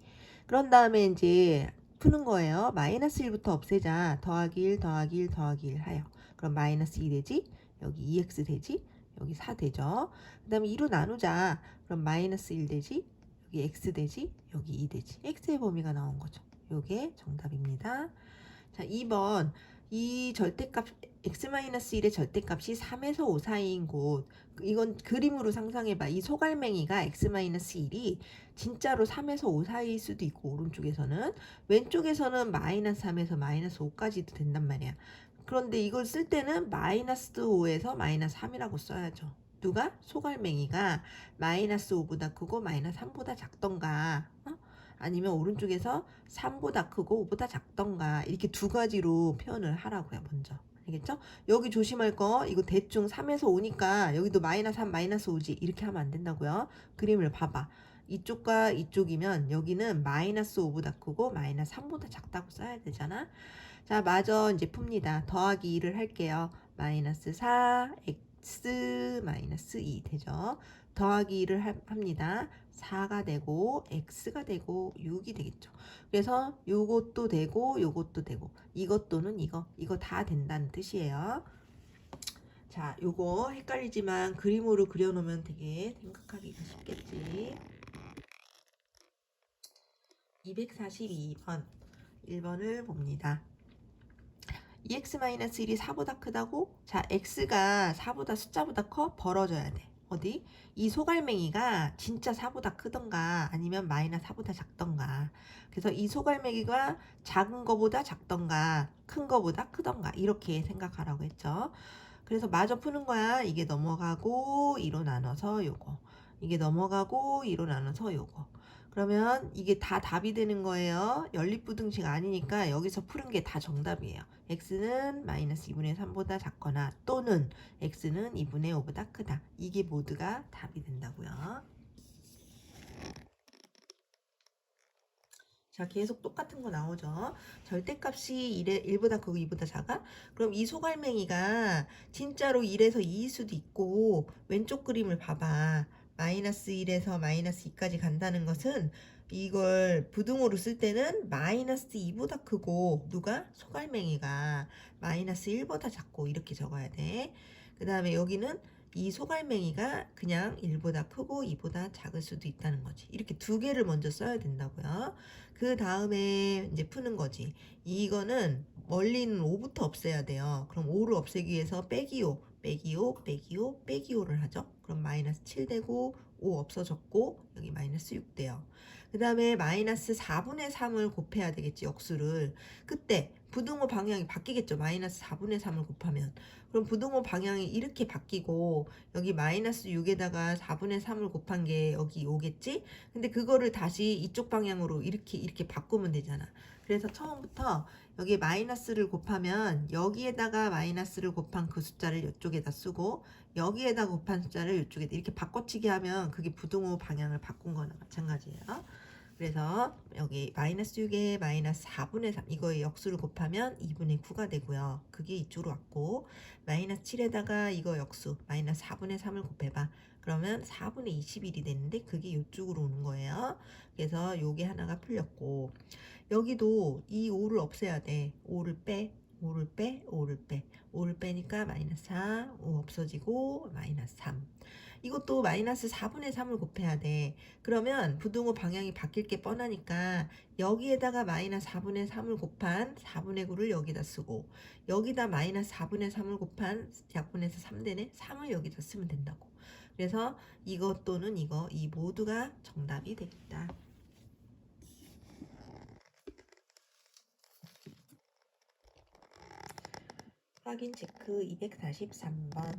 그런 다음에 이제 푸는 거예요. 마이너스 1부터 없애자. 더하기 1, 더하기 1, 더하기 1 하여. 그럼 마이너스 2 되지? 여기 2x 되지? 여기 4 되죠? 그 다음에 2로 나누자. 그럼 마이너스 1 되지? 여기 x 되지? 여기 2 되지? x의 범위가 나온 거죠. 요게 정답입니다. 자, 2번. 이 절대값 x-1의 절대값이 3에서 5 사이인 곳. 이건 그림으로 상상해봐. 이 소갈맹이가 x-1이 진짜로 3에서 5 사이일 수도 있고 오른쪽에서는 왼쪽에서는 마이너스 3에서 마이너스 5까지도 된단 말이야. 그런데 이걸 쓸 때는 마이너스 5에서 마이너스 3이라고 써야죠. 누가? 소갈맹이가 마이너스 5보다 크고 마이너스 3보다 작던가 아니면 오른쪽에서 3보다 크고 5보다 작던가 이렇게 두 가지로 표현을 하라고요. 먼저 알겠죠? 여기 조심할 거 이거 대충 3에서 5니까 여기도 마이너스 3 마이너스 5지 이렇게 하면 안 된다고요. 그림을 봐봐. 이쪽과 이쪽이면 여기는 마이너스 5보다 크고 마이너스 3보다 작다고 써야 되잖아. 자, 마저 이제 풉니다. 더하기 2를 할게요. 마이너스 4 x 마이너스 2 되죠. 더하기 2를 합니다. 4가 되고 x가 되고 6이 되겠죠. 그래서 요것도 되고 요것도 되고 이것 또는 이거 다 된다는 뜻이에요. 자, 요거 헷갈리지만 그림으로 그려놓으면 되게 생각하기가 쉽겠지. 242번 1번을 봅니다. 2x-1이 4보다 크다고? 자, x가 4보다 숫자보다 커? 벌어져야 돼. 어디? 이 소갈맹이가 진짜 4보다 크던가 아니면 마이너스 4보다 작던가. 그래서 이 소갈맹이가 작은 거보다 작던가 큰 거보다 크던가 이렇게 생각하라고 했죠. 그래서 마저 푸는 거야. 이게 넘어가고 2로 나눠서 요거. 이게 넘어가고 2로 나눠서 요거. 그러면 이게 다 답이 되는 거예요. 연립부등식 아니니까 여기서 푸는 게 다 정답이에요. x는 마이너스 2분의 3보다 작거나 또는 x는 2분의 5보다 크다. 이게 모두가 답이 된다고요. 자, 계속 똑같은 거 나오죠. 절대값이 1보다 크고 2보다 작아? 그럼 이 소갈맹이가 진짜로 1에서 2일 수도 있고 왼쪽 그림을 봐봐. 마이너스 1에서 마이너스 2까지 간다는 것은 이걸 부등호로 쓸 때는 마이너스 2보다 크고 누가? 소갈맹이가 마이너스 1보다 작고 이렇게 적어야 돼. 그 다음에 여기는 이 소갈맹이가 그냥 1보다 크고 2보다 작을 수도 있다는 거지. 이렇게 두 개를 먼저 써야 된다고요. 그 다음에 이제 푸는 거지. 이거는 멀리는 5부터 없애야 돼요. 그럼 5를 없애기 위해서 빼기 5, 빼기 5, 빼기 5, 빼기 5를 하죠. 그럼 마이너스 7 되고 5 없어졌고 여기 마이너스 6 돼요. 그 다음에 마이너스 4분의 3을 곱해야 되겠지. 역수를. 그때 부등호 방향이 바뀌겠죠. 마이너스 4분의 3을 곱하면. 그럼 부등호 방향이 이렇게 바뀌고 여기 마이너스 6에다가 4분의 3을 곱한 게 여기 오겠지? 근데 그거를 다시 이쪽 방향으로 이렇게 바꾸면 되잖아. 그래서 처음부터 여기 마이너스를 곱하면 여기에다가 마이너스를 곱한 그 숫자를 이쪽에다 쓰고 여기에다 곱한 숫자를 이쪽에다 이렇게 바꿔치기 하면 그게 부등호 방향을 바꾼 거나 마찬가지예요. 그래서 여기 마이너스 6에 마이너스 4분의 3 이거의 역수를 곱하면 2분의 9가 되고요. 그게 이쪽으로 왔고 마이너스 7에다가 이거 역수 마이너스 4분의 3을 곱해봐. 그러면 4분의 21이 되는데 그게 이쪽으로 오는 거예요. 그래서 요게 하나가 풀렸고 여기도 이 5를 없애야 돼. 5를 빼. 5를 빼, 5를 빼. 5를 빼니까 마이너스 4, 5 없어지고 마이너스 3. 이것도 마이너스 4분의 3을 곱해야 돼. 그러면 부등호 방향이 바뀔 게 뻔하니까 여기에다가 마이너스 4분의 3을 곱한 4분의 9를 여기다 쓰고 여기다 마이너스 4분의 3을 곱한 약분해서 3 되네. 3을 여기다 쓰면 된다고. 그래서 이것 또는 이거 이 모두가 정답이 되겠다. 확인 체크 243번.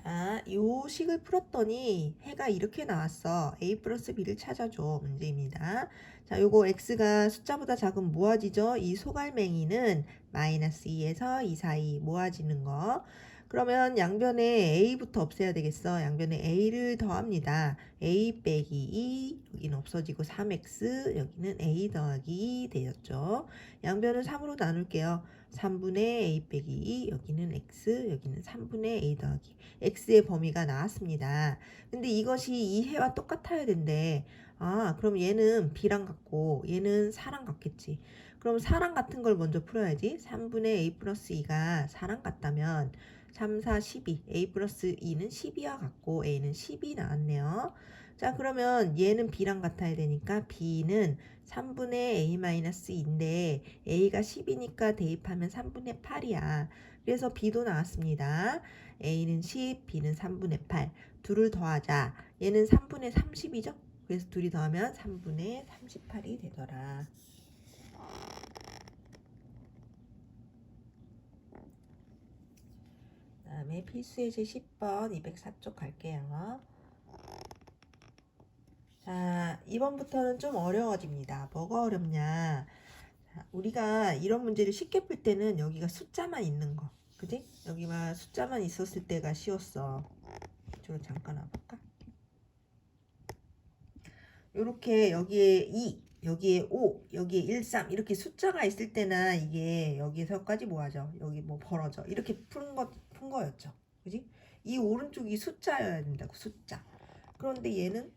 아, 요 식을 풀었더니 해가 이렇게 나왔어. a 플러스 b를 찾아줘. 문제입니다. 자, 요거 x가 숫자보다 작으면 모아지죠? 이 소갈맹이는 마이너스 2에서 2 사이 모아지는 거. 그러면 양변에 a부터 없애야 되겠어. 양변에 a를 더합니다. a 빼기 2, 여기는 없어지고 3x, 여기는 a 더하기 2 되었죠. 양변을 3으로 나눌게요. 3분의 a 빼기 2, 여기는 x, 여기는 3분의 a 더하기 x의 범위가 나왔습니다. 근데 이것이 이 해와 똑같아야 된대. 아, 그럼 얘는 b랑 같고 얘는 4랑 같겠지. 그럼 4랑 같은 걸 먼저 풀어야지. 3분의 a 플러스 2가 4랑 같다면 3, 4, 12. a 플러스 2는 12와 같고 a는 10이 나왔네요. 자, 그러면 얘는 b랑 같아야 되니까 b는 3분의 a-2인데 a가 10이니까 대입하면 3분의 8이야. 그래서 b도 나왔습니다. a는 10, b는 3분의 8. 둘을 더하자. 얘는 3분의 30이죠? 그래서 둘이 더하면 3분의 38이 되더라. 다음에 필수예제 10번 204쪽 갈게요. 자, 2번부터는 좀 어려워집니다. 뭐가 어렵냐? 자, 우리가 이런 문제를 쉽게 풀 때는 여기가 숫자만 있는 거. 그지? 여기만 숫자만 있었을 때가 쉬웠어. 이쪽으로 잠깐 와볼까? 요렇게 여기에 2, 여기에 5, 여기에 1, 3 이렇게 숫자가 있을 때나 이게 여기서까지 뭐하죠? 여기 뭐 벌어져. 이렇게 푼 거였죠. 그지? 이 오른쪽이 숫자여야 된다고, 숫자. 그런데 얘는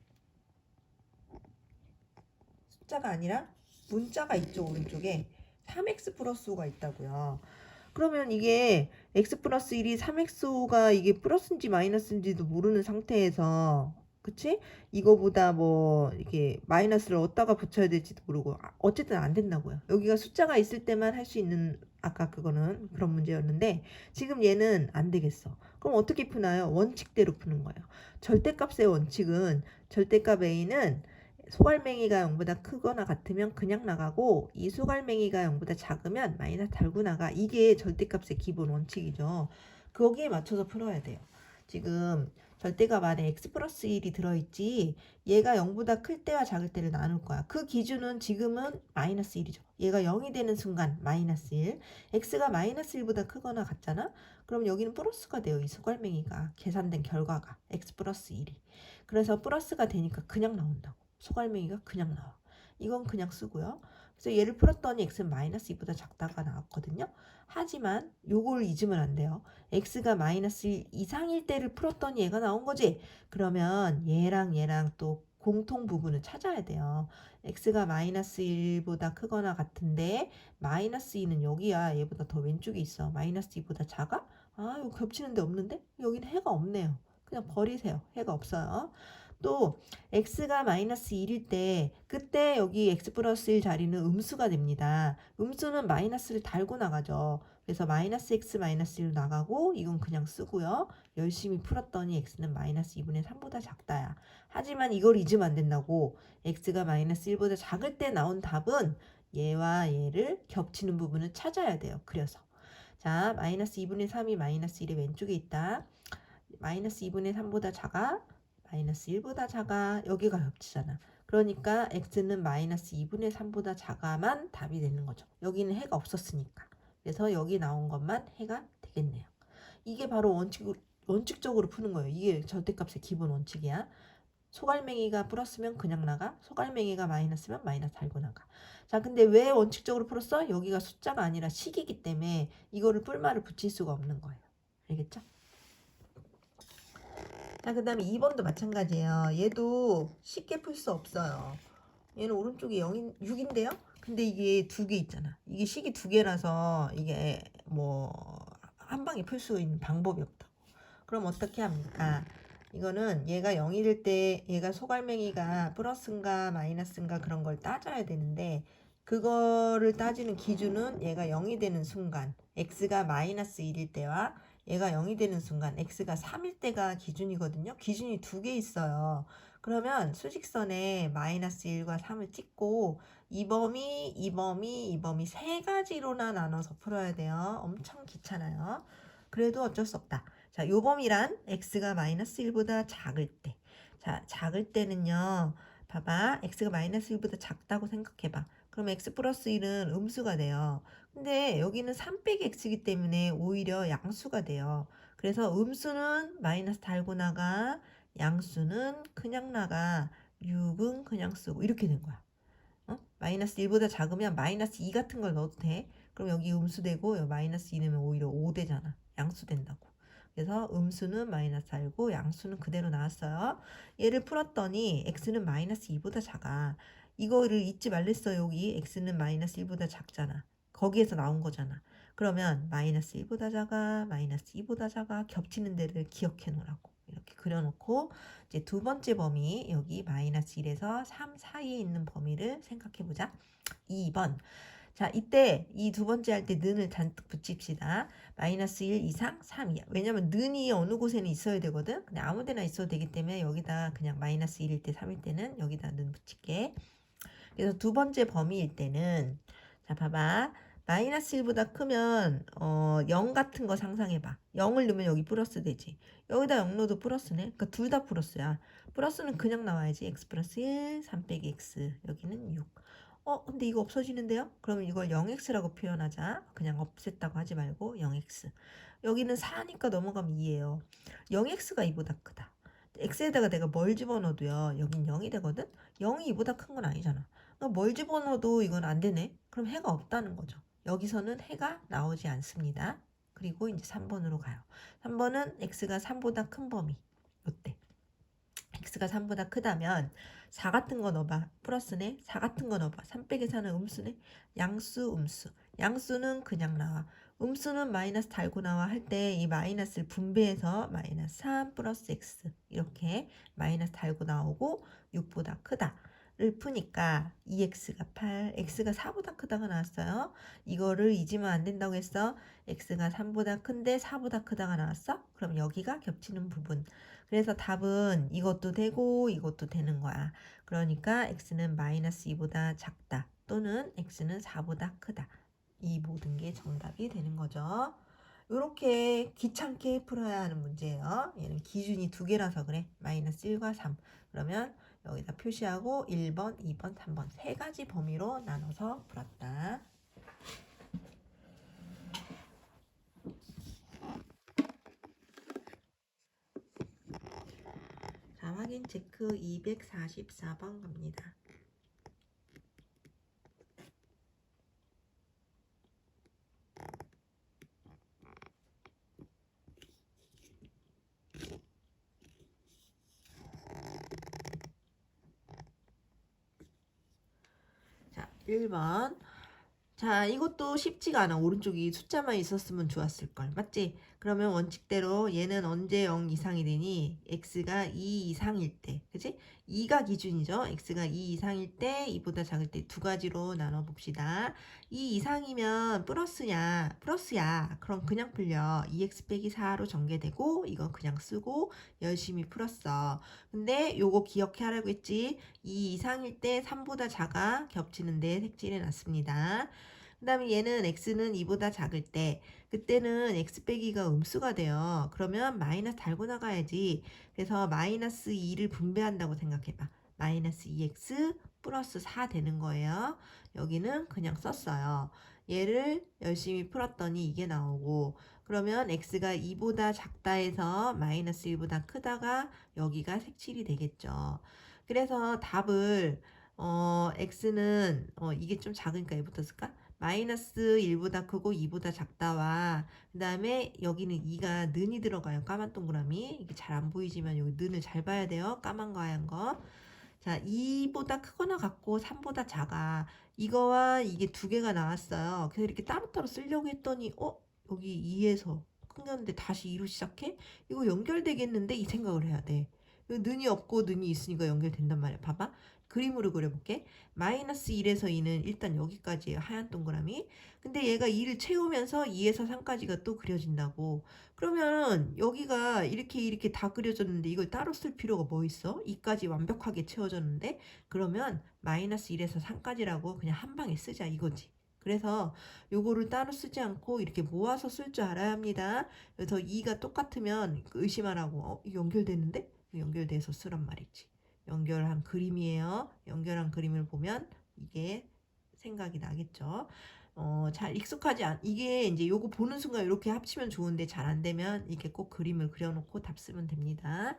숫자가 아니라 문자가 있죠, 오른쪽에. 3x 플러스 5가 있다고요. 그러면 이게 x 플러스 1이 3x가 이게 플러스인지 마이너스인지도 모르는 상태에서, 그치? 이거보다 뭐 이렇게 마이너스를 어디다가 붙여야 될지도 모르고 어쨌든 안 된다고요. 여기가 숫자가 있을 때만 할 수 있는, 아까 그거는 그런 문제였는데 지금 얘는 안 되겠어. 그럼 어떻게 푸나요? 원칙대로 푸는 거예요. 절대값의 원칙은 절대값 a는 소갈맹이가 0보다 크거나 같으면 그냥 나가고, 이 소갈맹이가 0보다 작으면 마이너스 달고 나가. 이게 절대값의 기본 원칙이죠. 거기에 맞춰서 풀어야 돼요. 지금 절대값 안에 x 플러스 1이 들어있지, 얘가 0보다 클 때와 작을 때를 나눌 거야. 그 기준은 지금은 마이너스 1이죠. 얘가 0이 되는 순간 마이너스 1, x가 마이너스 1보다 크거나 같잖아. 그럼 여기는 플러스가 돼요. 이 소갈맹이가 계산된 결과가 x 플러스 1이. 그래서 플러스가 되니까 그냥 나온다고. 소갈맹이가 그냥 나와. 이건 그냥 쓰고요. 그래서 얘를 풀었더니 x는 마이너스 2보다 작다가 나왔거든요. 하지만 요걸 잊으면 안 돼요. x가 마이너스 1 이상일 때를 풀었더니 얘가 나온 거지. 그러면 얘랑 또 공통 부분을 찾아야 돼요. x가 마이너스 1보다 크거나 같은데 마이너스 2는 여기야. 얘보다 더 왼쪽에 있어. 마이너스 2보다 작아? 아, 이거 겹치는 데 없는데? 여기는 해가 없네요. 그냥 버리세요. 해가 없어요. 또 x가 마이너스 1일 때, 그때 여기 x 플러스 1 자리는 음수가 됩니다. 음수는 마이너스를 달고 나가죠. 그래서 마이너스 x 마이너스 1 나가고, 이건 그냥 쓰고요. 열심히 풀었더니 x는 마이너스 2분의 3보다 작다야. 하지만 이걸 잊으면 안 된다고. x가 마이너스 1보다 작을 때 나온 답은 얘와 얘를 겹치는 부분을 찾아야 돼요. 그려서. 자, 마이너스 2분의 3이 마이너스 1의 왼쪽에 있다. 마이너스 2분의 3보다 작아? 마이너스 1보다 작아. 여기가 겹치잖아. 그러니까 x는 마이너스 2분의 3보다 작아만 답이 되는 거죠. 여기는 해가 없었으니까. 그래서 여기 나온 것만 해가 되겠네요. 이게 바로 원칙적으로 푸는 거예요. 이게 절대값의 기본 원칙이야. 소갈맹이가 플러스면 그냥 나가. 소갈맹이가 마이너스면 마이너스 달고 나가. 자, 근데 왜 원칙적으로 풀었어? 여기가 숫자가 아니라 식이기 때문에 이거를 뿔말을 붙일 수가 없는 거예요. 알겠죠? 자, 그 다음에 2번도 마찬가지예요. 얘도 쉽게 풀 수 없어요. 얘는 오른쪽이 6인데요. 근데 이게 두 개 있잖아. 이게 식이 두 개라서 이게 뭐 한 방에 풀 수 있는 방법이 없다. 그럼 어떻게 합니까? 이거는 얘가 0이 될 때 얘가 소갈맹이가 플러스인가 마이너스인가 그런 걸 따져야 되는데, 그거를 따지는 기준은 얘가 0이 되는 순간, x가 마이너스 1일 때와 얘가 0이 되는 순간 x가 3일 때가 기준이거든요. 기준이 두 개 있어요. 그러면 수직선에 마이너스 1과 3을 찍고 이 범위 세 가지로나 나눠서 풀어야 돼요. 엄청 귀찮아요. 그래도 어쩔 수 없다. 자, 요 범위란 x가 마이너스 1보다 작을 때. 자, 작을 때는요. 봐봐. x가 마이너스 1보다 작다고 생각해봐. 그럼 x 플러스 1은 음수가 돼요. 근데 여기는 3 빼기 x이기 때문에 오히려 양수가 돼요. 그래서 음수는 마이너스 달고 나가, 양수는 그냥 나가, 6은 그냥 쓰고 이렇게 된 거야. 마이너스 1보다 작으면 마이너스 2 같은 걸 넣어도 돼. 그럼 여기 음수 되고 여기 마이너스 2 넣으면 오히려 5 되잖아. 양수 된다고. 그래서 음수는 마이너스 4고 양수는 그대로 나왔어요. 얘를 풀었더니 x는 마이너스 2보다 작아. 이거를 잊지 말랬어. 여기 x는 마이너스 1보다 작잖아. 거기에서 나온 거잖아. 그러면 마이너스 1보다 작아, 마이너스 2보다 작아, 겹치는 데를 기억해 놓으라고. 이렇게 그려놓고 이제 두 번째 범위, 여기 마이너스 1에서 3 사이에 있는 범위를 생각해 보자. 2번. 자, 이때 이 두 번째 할 때 는을 잔뜩 붙입시다. 마이너스 1 이상 3이야. 왜냐면 는이 어느 곳에는 있어야 되거든. 근데 아무 데나 있어도 되기 때문에 여기다 그냥 마이너스 1일 때 3일 때는 여기다 는 붙일게. 그래서 두 번째 범위일 때는, 자, 봐봐. 마이너스 1보다 크면 0 같은 거 상상해봐. 0을 넣으면 여기 플러스 되지. 여기다 0 넣어도 플러스네. 그러니까 둘 다 플러스야. 플러스는 그냥 나와야지. x 플러스 1, 3 빼기 x. 여기는 6. 근데 이거 없어지는데요? 그러면 이걸 0x라고 표현하자. 그냥 없앴다고 하지 말고 0x. 여기는 4니까 넘어가면 2예요. 0x가 2보다 크다. x에다가 내가 뭘 집어넣어도요. 여긴 0이 되거든? 0이 2보다 큰 건 아니잖아. 그럼 뭘 집어넣어도 이건 안 되네. 그럼 해가 없다는 거죠. 여기서는 해가 나오지 않습니다. 그리고 이제 3번으로 가요. 3번은 x가 3보다 큰 범위. 이때 x가 3보다 크다면 4 같은 거 넣어봐. 플러스네. 4 같은 거 넣어봐. 3 빼기 4는 음수네. 양수, 음수. 양수는 그냥 나와. 음수는 마이너스 달고 나와 할 때 이 마이너스를 분배해서 마이너스 3 플러스 x 이렇게 마이너스 달고 나오고 6보다 크다. 를 푸니까 2x가 8, x가 4보다 크다가 나왔어요. 이거를 잊으면 안 된다고 했어. x가 3보다 큰데 4보다 크다가 나왔어. 그럼 여기가 겹치는 부분. 그래서 답은 이것도 되고 이것도 되는 거야. 그러니까 x는 마이너스 2보다 작다. 또는 x는 4보다 크다. 이 모든 게 정답이 되는 거죠. 이렇게 귀찮게 풀어야 하는 문제예요. 얘는 기준이 두 개라서 그래. 마이너스 1과 3. 그러면 여기다 표시하고 1번, 2번, 3번 세 가지 범위로 나눠서 풀었다. 자, 확인 체크 244번 갑니다. 자, 1번. 자, 이것도 쉽지가 않아. 오른쪽이 숫자만 있었으면 좋았을걸. 맞지? 그러면 원칙대로 얘는 언제 0 이상이 되니? x가 2 이상일 때. 그치? 2가 기준이죠. x가 2 이상일 때, 2보다 작을 때 두 가지로 나눠봅시다. 2 이상이면 플러스냐? 플러스야. 그럼 그냥 풀려. 2x 빼기 4로 전개되고, 이건 그냥 쓰고 열심히 풀었어. 근데 요거 기억해 하라고 했지? 2 이상일 때 3보다 작아 겹치는데 색칠해 놨습니다. 그 다음에 얘는 x는 2보다 작을 때 그때는 x 빼기가 음수가 돼요. 그러면 마이너스 달고 나가야지. 그래서 마이너스 2를 분배한다고 생각해봐. 마이너스 2x 플러스 4 되는 거예요. 여기는 그냥 썼어요. 얘를 열심히 풀었더니 이게 나오고 그러면 x가 2보다 작다 해서 마이너스 1보다 크다가 여기가 색칠이 되겠죠. 그래서 답을 x는 이게 좀 작으니까 얘 붙었을까? 마이너스 1보다 크고 2보다 작다와 그 다음에 여기는 2가 는이 들어가요. 까만 동그라미. 이게 잘 안 보이지만 여기 는을 잘 봐야 돼요. 까만 거 하얀 거. 자, 2보다 크거나 같고 3보다 작아. 이거와 이게 두 개가 나왔어요. 그래서 이렇게 따로따로 쓰려고 했더니 여기 2에서 끊겼는데 다시 2로 시작해? 이거 연결되겠는데? 이 생각을 해야 돼. 는이 없고 는이 있으니까 연결된단 말이야. 봐봐. 그림으로 그려볼게. 마이너스 1에서 2는 일단 여기까지예요. 하얀 동그라미. 근데 얘가 2를 채우면서 2에서 3까지가 또 그려진다고. 그러면 여기가 이렇게 다 그려졌는데 이걸 따로 쓸 필요가 뭐 있어? 2까지 완벽하게 채워졌는데 그러면 마이너스 1에서 3까지라고 그냥 한 방에 쓰자 이거지. 그래서 요거를 따로 쓰지 않고 이렇게 모아서 쓸 줄 알아야 합니다. 그래서 2가 똑같으면 의심하라고. 이게 연결되는데? 연결돼서 쓰란 말이지. 연결한 그림이에요. 연결한 그림을 보면 이게 생각이 나겠죠. 잘 익숙하지 않, 이게 이제 요거 보는 순간 이렇게 합치면 좋은데 잘 안 되면 이렇게 꼭 그림을 그려놓고 답 쓰면 됩니다.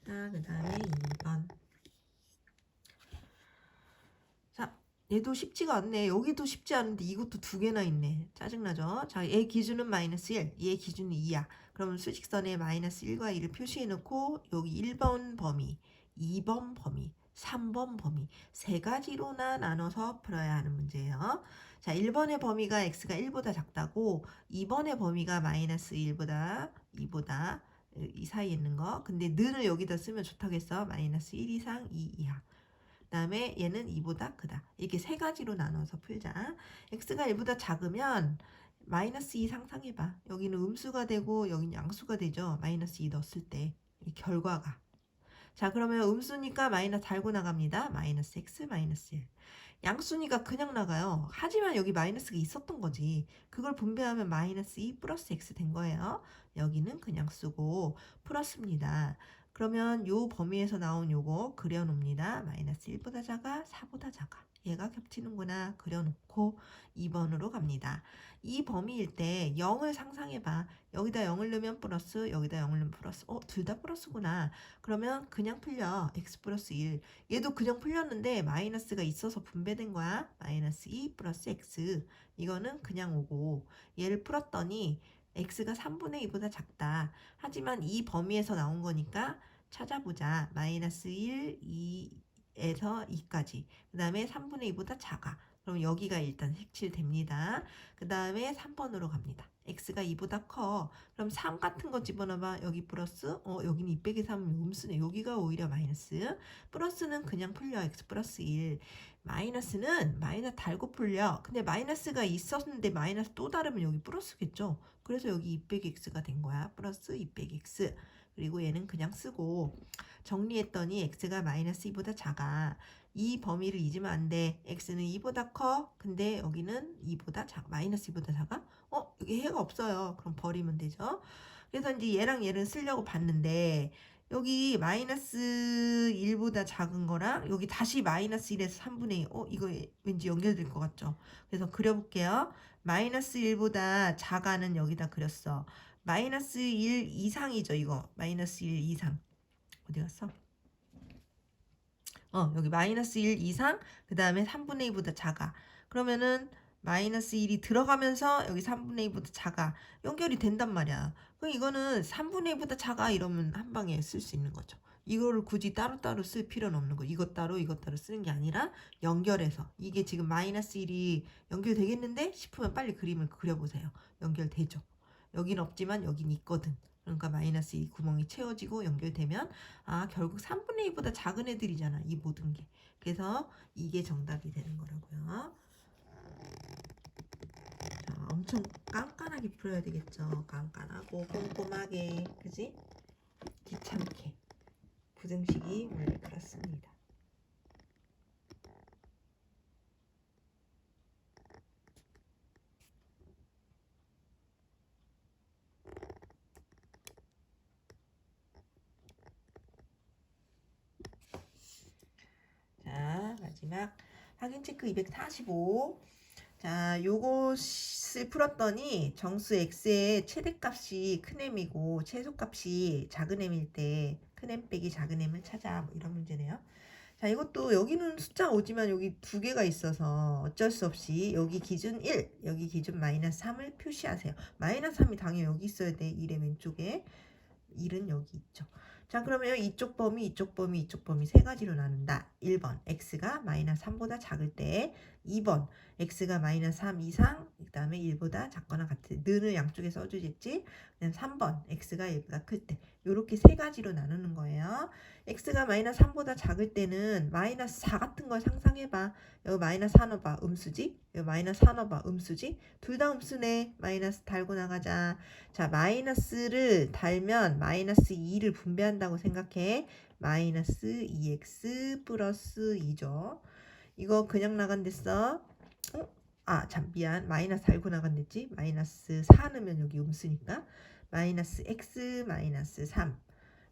자, 그 다음에 2번. 자, 얘도 쉽지가 않네. 여기도 쉽지 않은데 이것도 두 개나 있네. 짜증나죠? 자, 얘 기준은 마이너스 1, 얘 기준은 2야. 그러면 수직선에 마이너스 1과 2를 표시해 놓고 여기 1번 범위, 2번 범위, 3번 범위 세 가지로나 나눠서 풀어야 하는 문제예요. 자, 1번의 범위가 x가 1보다 작다고 2번의 범위가 마이너스 1보다 2보다 이 사이에 있는 거. 근데 는을 여기다 쓰면 좋다겠어. 마이너스 1 이상 2 이하. 그 다음에 얘는 2보다 크다. 이렇게 세 가지로 나눠서 풀자. x가 1보다 작으면 마이너스 2 상상해봐. 여기는 음수가 되고 여기는 양수가 되죠. 마이너스 2 넣었을 때. 이 결과가. 자, 그러면 음수니까 마이너스 달고 나갑니다. 마이너스 x 마이너스 1. 양수니까 그냥 나가요. 하지만 여기 마이너스가 있었던 거지. 그걸 분배하면 마이너스 2 플러스 x 된 거예요. 여기는 그냥 쓰고 플러스입니다. 그러면 요 범위에서 나온 요거 그려놓습니다. 마이너스 1보다 작아, 4보다 작아. 얘가 겹치는구나. 그려놓고 2번으로 갑니다. 이 범위일 때 0을 상상해봐. 여기다 0을 넣으면 플러스, 여기다 0을 넣으면 플러스. 둘 다 플러스구나. 그러면 그냥 풀려. x 플러스 1. 얘도 그냥 풀렸는데 마이너스가 있어서 분배된 거야. 마이너스 2 플러스 x. 이거는 그냥 오고 얘를 풀었더니 x가 3분의 2보다 작다. 하지만 이 범위에서 나온 거니까 찾아보자. 마이너스 1, 2에서 2까지. 그 다음에 3분의 2보다 작아. 그럼 여기가 일단 색칠됩니다. 그 다음에 3번으로 갑니다. x가 2보다 커. 그럼 3 같은 거 집어넣어봐. 여기 플러스, 여기는 2 빼기 3은 음수네. 여기가 오히려 마이너스. 플러스는 그냥 풀려. x 플러스 1. 마이너스는 마이너스 달고 풀려. 근데 마이너스가 있었는데 마이너스 또 다르면 여기 플러스겠죠. 그래서 여기 2 빼기 x가 된 거야. 플러스 2 빼기 x. 그리고 얘는 그냥 쓰고 정리했더니 x가 마이너스 2보다 작아. 이 범위를 잊으면 안 돼. x는 2보다 커. 근데 여기는 2보다 작아. 마이너스 2보다 작아? 여기 해가 없어요. 그럼 버리면 되죠. 그래서 이제 얘랑 얘를 쓰려고 봤는데 여기 마이너스 1보다 작은 거랑 여기 다시 마이너스 1에서 3분의 2. 이거 왠지 연결될 것 같죠? 그래서 그려볼게요. 마이너스 1보다 작아는 여기다 그렸어. 마이너스 1 이상이죠, 이거. 마이너스 1 이상. 어디 갔어? 여기 마이너스 1 이상, 그 다음에 3분의 2보다 작아. 그러면은 마이너스 1이 들어가면서 여기 3분의 2보다 작아. 연결이 된단 말이야. 그럼 이거는 3분의 2보다 작아 이러면 한 방에 쓸 수 있는 거죠. 이거를 굳이 따로따로 쓸 필요는 없는 거. 이것 따로 쓰는 게 아니라 연결해서. 이게 지금 마이너스 1이 연결되겠는데 싶으면 빨리 그림을 그려보세요. 연결되죠. 여기는 없지만 여긴 있거든. 그러니까 마이너스 2 구멍이 채워지고 연결되면 결국 3분의 2보다 작은 애들이잖아. 이 모든 게. 그래서 이게 정답이 되는 거라고요. 자, 엄청 깐깐하게 풀어야 되겠죠. 깐깐하고 꼼꼼하게. 그지? 귀찮게. 부등식이 원래 그렇습니다. 자, 마지막 확인 체크 245. 자, 요것을 풀었더니 정수 x의 최대값이 큰 m이고 최소값이 작은 m일 때 큰 m 빼기 작은 m을 찾아. 뭐 이런 문제네요. 자, 이것도 여기는 숫자 오지만 여기 두 개가 있어서 어쩔 수 없이 여기 기준 1, 여기 기준 마이너스 3을 표시하세요. 마이너스 3이 당연히 여기 있어야 돼. 1의 왼쪽에. 1은 여기 있죠. 자, 그러면 이쪽 범위, 이쪽 범위, 이쪽 범위 세 가지로 나눈다. 1번 x가 마이너스 3보다 작을 때, 2번 x가 마이너스 3 이상, 그 다음에 1보다 작거나 같을 때 는을 양쪽에 써주겠지. 그다음 3번 x가 1보다 클 때. 이렇게 세 가지로 나누는 거예요. x가 마이너스 3보다 작을 때는 마이너스 4 같은 걸 상상해봐. 여기 마이너스 4 넣어봐. 음수지? 여기 마이너스 4 넣어봐. 음수지? 둘 다 음수네. 마이너스 달고 나가자. 자, 마이너스를 달면 마이너스 2를 분배한다고 생각해. 마이너스 2x 플러스 2죠. 이거 그냥 나간댔어. 참 미안. 마이너스 달고 나간댔지. 마이너스 4 넣으면 여기 음수니까. 마이너스 x 마이너스 3.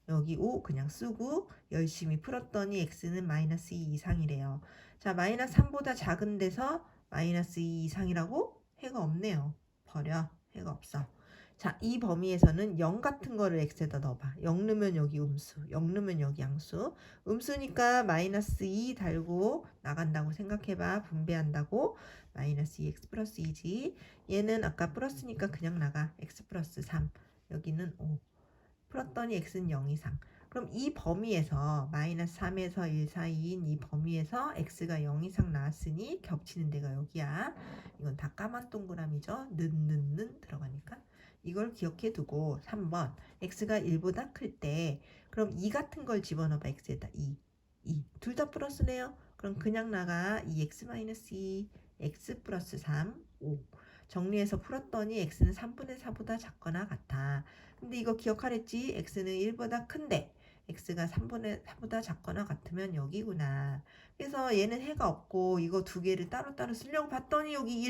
여기 5 그냥 쓰고 열심히 풀었더니 x는 마이너스 2 이상이래요. 자, 마이너스 3보다 작은 데서 마이너스 2 이상이라고? 해가 없네요. 버려. 해가 없어. 자, 이 범위에서는 0 같은 거를 x에다 넣어봐. 0 넣으면 여기 음수, 0 넣으면 여기 양수. 음수니까 마이너스 2 달고 나간다고 생각해봐. 분배한다고. 마이너스 2x 플러스 2지. 얘는 아까 플러스니까 그냥 나가. x 플러스 3. 여기는 5. 풀었더니 x는 0 이상. 그럼 이 범위에서 마이너스 3에서 1 사이인 이 범위에서 x가 0 이상 나왔으니 겹치는 데가 여기야. 이건 다 까만 동그라미죠. 는 들어가니까. 이걸 기억해 두고 3번 x가 1보다 클 때 그럼 2 같은 걸 집어넣어봐. x에다 2. 둘 다 플러스네요. 그럼 그냥 나가 2x-2 x 플러스 3 5. 정리해서 풀었더니 x는 3분의 4보다 작거나 같아. 근데 이거 기억하랬지? x는 1보다 큰데 x가 3보다 작거나 같으면 여기구나. 그래서 얘는 해가 없고 이거 두 개를 따로따로 쓰려고 봤더니 여기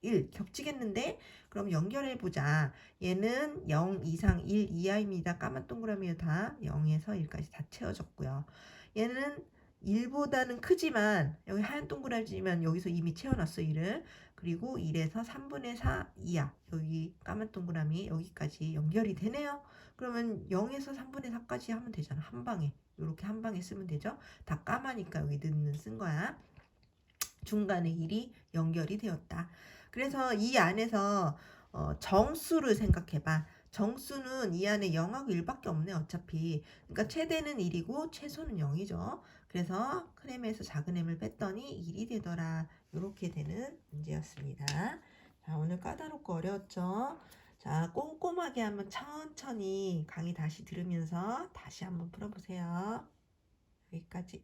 1 겹치겠는데? 그럼 연결해 보자. 얘는 0 이상 1 이하입니다. 까만 동그라미에 다 0에서 1까지 다 채워졌고요. 얘는 1보다는 크지만 여기 하얀 동그라미지만 여기서 이미 채워놨어 1을. 그리고 1에서 3분의 4 이하 여기 까만 동그라미 여기까지 연결이 되네요. 그러면 0에서 3분의 4까지 하면 되잖아. 한 방에 이렇게 한 방에 쓰면 되죠. 다 까마니까 여기 는쓴 거야. 중간에 1이 연결이 되었다. 그래서 이 안에서 정수를 생각해봐. 정수는 이 안에 0하고 1밖에 없네 어차피. 그러니까 최대는 1이고 최소는 0이죠. 그래서 큰 m에서 작은 m을 뺐더니 1이 되더라. 이렇게 되는 문제였습니다. 자, 오늘 까다롭고 어려웠죠? 자, 꼼꼼하게 한번 천천히 강의 다시 들으면서 다시 한번 풀어보세요. 여기까지.